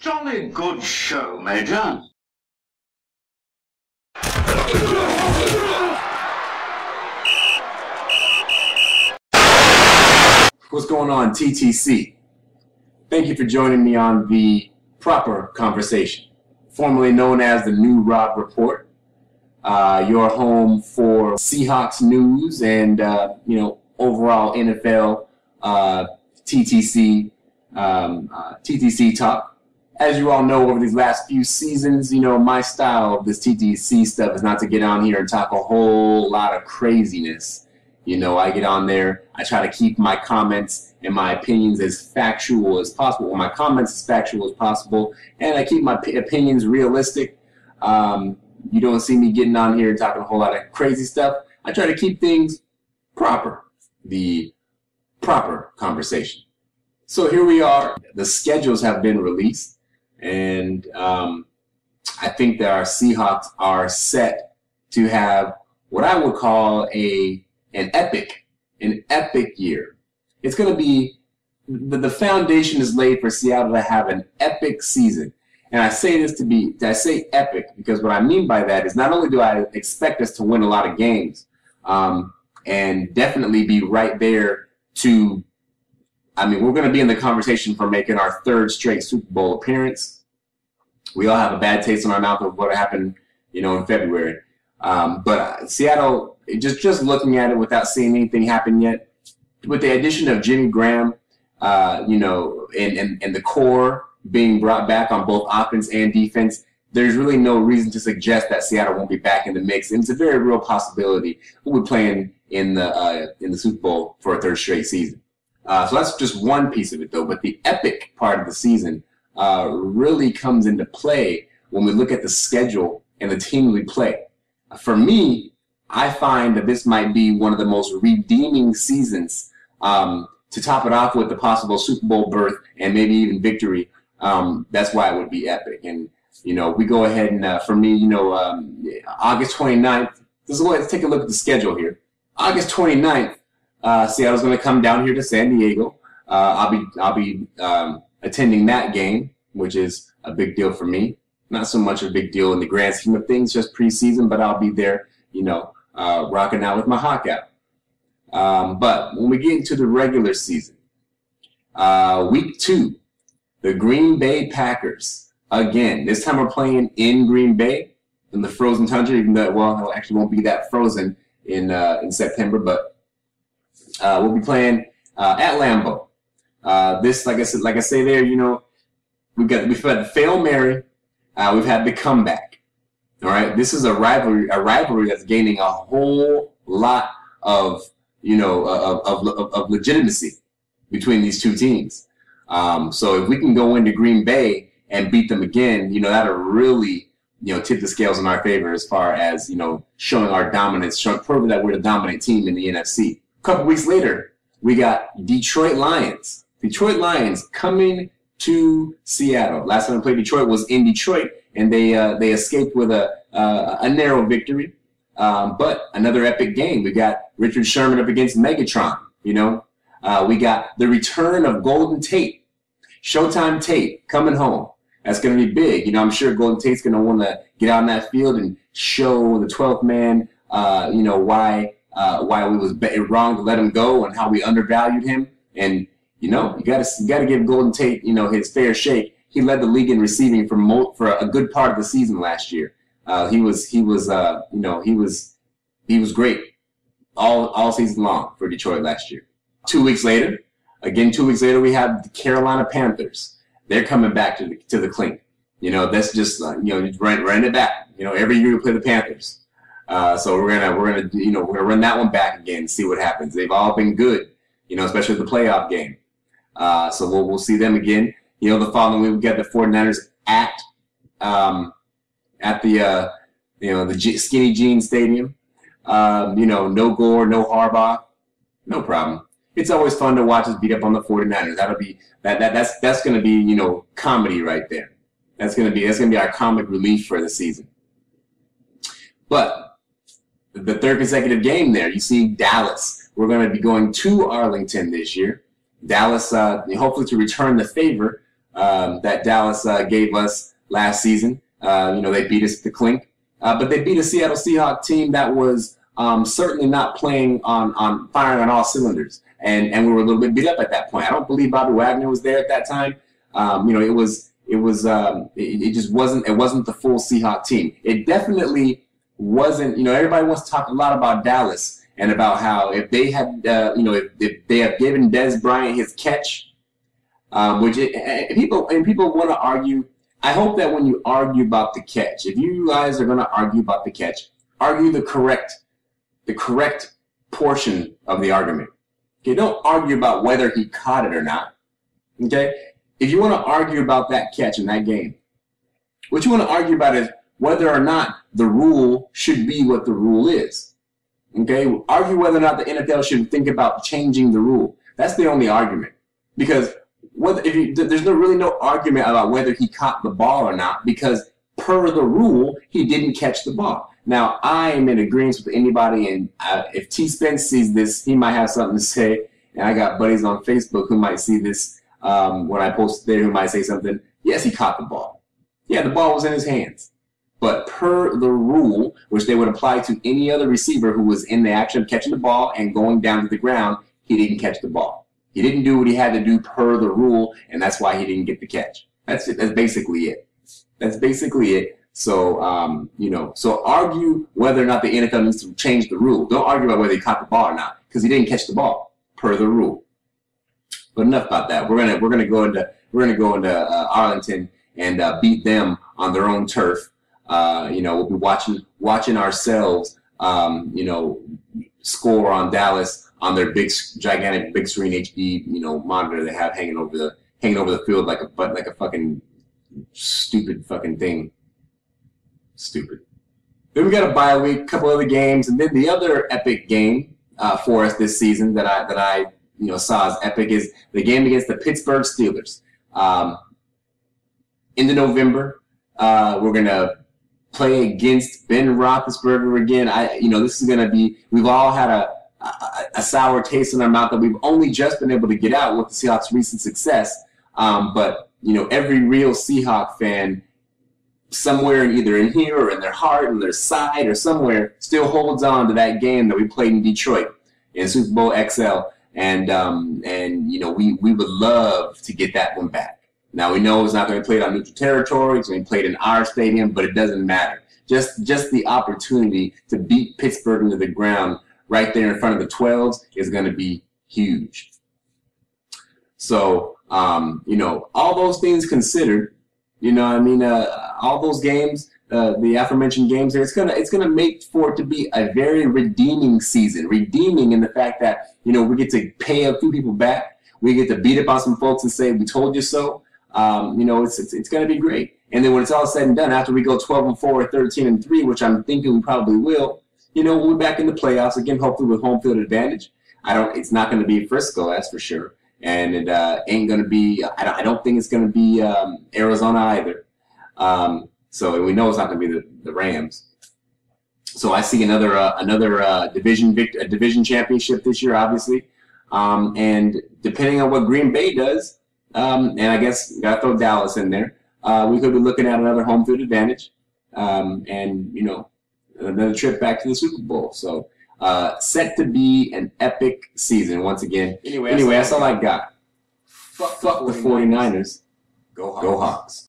Jolly good show, Major. What's going on, TTC? Thank you for joining me on the Proper Conversation, formerly known as the New Rob Report. Your home for Seahawks news and overall NFL TTC talk. As you all know, over these last few seasons, my style of this TTC stuff is not to get on here and talk a whole lot of craziness. I get on there, I try to keep my comments and my opinions as factual as possible, or my comments as factual as possible, and I keep my opinions realistic. You don't see me getting on here and talking a whole lot of crazy stuff. I try to keep things proper, the proper conversation. So here we are. The schedules have been released, and I think that our Seahawks are set to have what I would call an epic year. It's going to be, the foundation is laid for Seattle to have an epic season. And I say epic because what I mean by that is not only do I expect us to win a lot of games, and definitely be right there we're going to be in the conversation for making our third straight Super Bowl appearance. We all have a bad taste in our mouth of what happened, in February. But Seattle, just looking at it without seeing anything happen yet, with the addition of Jimmy Graham, and the core being brought back on both offense and defense, there's really no reason to suggest that Seattle won't be back in the mix. And it's a very real possibility we'll be playing in the Super Bowl for a third straight season. So that's just one piece of it, though. But the epic part of the season really comes into play when we look at the schedule and the team we play. For me, I find that this might be one of the most redeeming seasons, to top it off with the possible Super Bowl berth and maybe even victory. That's why it would be epic. And, we go ahead and, for me, August 29th, let's take a look at the schedule here. August 29th, Seattle's going to come down here to San Diego. I'll be attending that game, which is a big deal for me. Not so much a big deal in the grand scheme of things, just preseason, but I'll be there, rocking out with my Hawk out. But when we get into the regular season, week 2, the Green Bay Packers. Again, this time we're playing in Green Bay in the frozen tundra, even though, it actually won't be that frozen in September, but we'll be playing at Lambeau. This, like I say there, we've had the Fail Mary, we've had the comeback. All right, this is a rivalry that's gaining a whole lot of legitimacy between these two teams. So if we can go into Green Bay and beat them again, that'll really tip the scales in our favor as far as showing our dominance, proving that we're the dominant team in the NFC. A couple weeks later, we got Detroit Lions. Detroit Lions coming to Seattle. Last time I played Detroit was in Detroit, and they escaped with a narrow victory. But another epic game. We got Richard Sherman up against Megatron. We got the return of Golden Tate, Showtime Tate, coming home. That's going to be big. I'm sure Golden Tate's going to want to get out on that field and show the 12th man, why we was wrong to let him go and how we undervalued him. And you got to give Golden Tate his fair shake. He led the league in receiving for a good part of the season last year. He was great all season long for Detroit last year. 2 weeks later, we have the Carolina Panthers. They're coming back to the clink. That's just run it back. Every year we play the Panthers. So we're gonna run that one back again and see what happens. They've all been good, especially the playoff game. So we'll see them again. The following week we got the 49ers at the Skinny Jean Stadium. No Gore, no Harbaugh, no problem. It's always fun to watch us beat up on the 49ers. That's going to be comedy right there. That's going to be our comic relief for the season. But the third consecutive game there, you see Dallas. We're going to be going to Arlington this year. Dallas, hopefully to return the favor that Dallas gave us last season. They beat us at the clink. But they beat a Seattle Seahawks team that was certainly not playing on firing on all cylinders. And we were a little bit beat up at that point. I don't believe Bobby Wagner was there at that time. It just wasn't the full Seahawks team. It definitely wasn't. Everybody wants to talk a lot about Dallas and about how if they had, if they have given Dez Bryant his catch, people want to argue. I hope that when you argue about the catch, if you guys are going to argue about the catch, argue the correct portion of the argument. Okay, don't argue about whether he caught it or not. Okay, if you want to argue about that catch in that game, what you want to argue about is whether or not the rule should be what the rule is. Okay, argue whether or not the NFL should think about changing the rule. That's the only argument, because there's really no argument about whether he caught the ball or not, because per the rule, he didn't catch the ball. Now, I am in agreement with anybody, and if T. Spence sees this, he might have something to say. And I got buddies on Facebook who might see this when I post there, who might say something. Yes, he caught the ball. Yeah, the ball was in his hands. But per the rule, which they would apply to any other receiver who was in the action of catching the ball and going down to the ground, he didn't catch the ball. He didn't do what he had to do per the rule, and that's why he didn't get the catch. That's it. That's basically it. So, so argue whether or not the NFL needs to change the rule. Don't argue about whether he caught the ball or not, because he didn't catch the ball per the rule. But enough about that. We're gonna go into Arlington and beat them on their own turf. We'll be watching ourselves, score on Dallas on their gigantic big screen HD, monitor they have hanging over the field like a fucking stupid fucking thing. Stupid. Then we got a bye week, a couple other games, and then the other epic game for us this season that I saw as epic is the game against the Pittsburgh Steelers. Into November, we're gonna play against Ben Roethlisberger again. This is gonna be. We've all had a sour taste in our mouth that we've only just been able to get out with the Seahawks' recent success. But every real Seahawk fan, somewhere either in here or in their heart, in their side or somewhere, still holds on to that game that we played in Detroit in Super Bowl XL. And we would love to get that one back. Now, we know it's not going to be played on neutral territory. It's going to be played in our stadium, but it doesn't matter. Just the opportunity to beat Pittsburgh into the ground right there in front of the 12s is going to be huge. So, all those things considered, all those games, the aforementioned games there, it's gonna make for it to be a very redeeming season. Redeeming in the fact that, we get to pay a few people back. We get to beat up on some folks and say, we told you so. It's going to be great. And then when it's all said and done, after we go 12-4 or 13-3, which I'm thinking we probably will, we'll be back in the playoffs again, hopefully with home field advantage. It's not going to be Frisco, that's for sure. And it ain't going to be, I don't think it's going to be Arizona either. So we know it's not going to be the Rams. So I see another division championship this year, obviously. And depending on what Green Bay does, and I guess got to throw Dallas in there, we could be looking at another home field advantage, and another trip back to the Super Bowl. So set to be an epic season once again. Anyway, that's all I got. Fuck the 49ers. Go Hawks.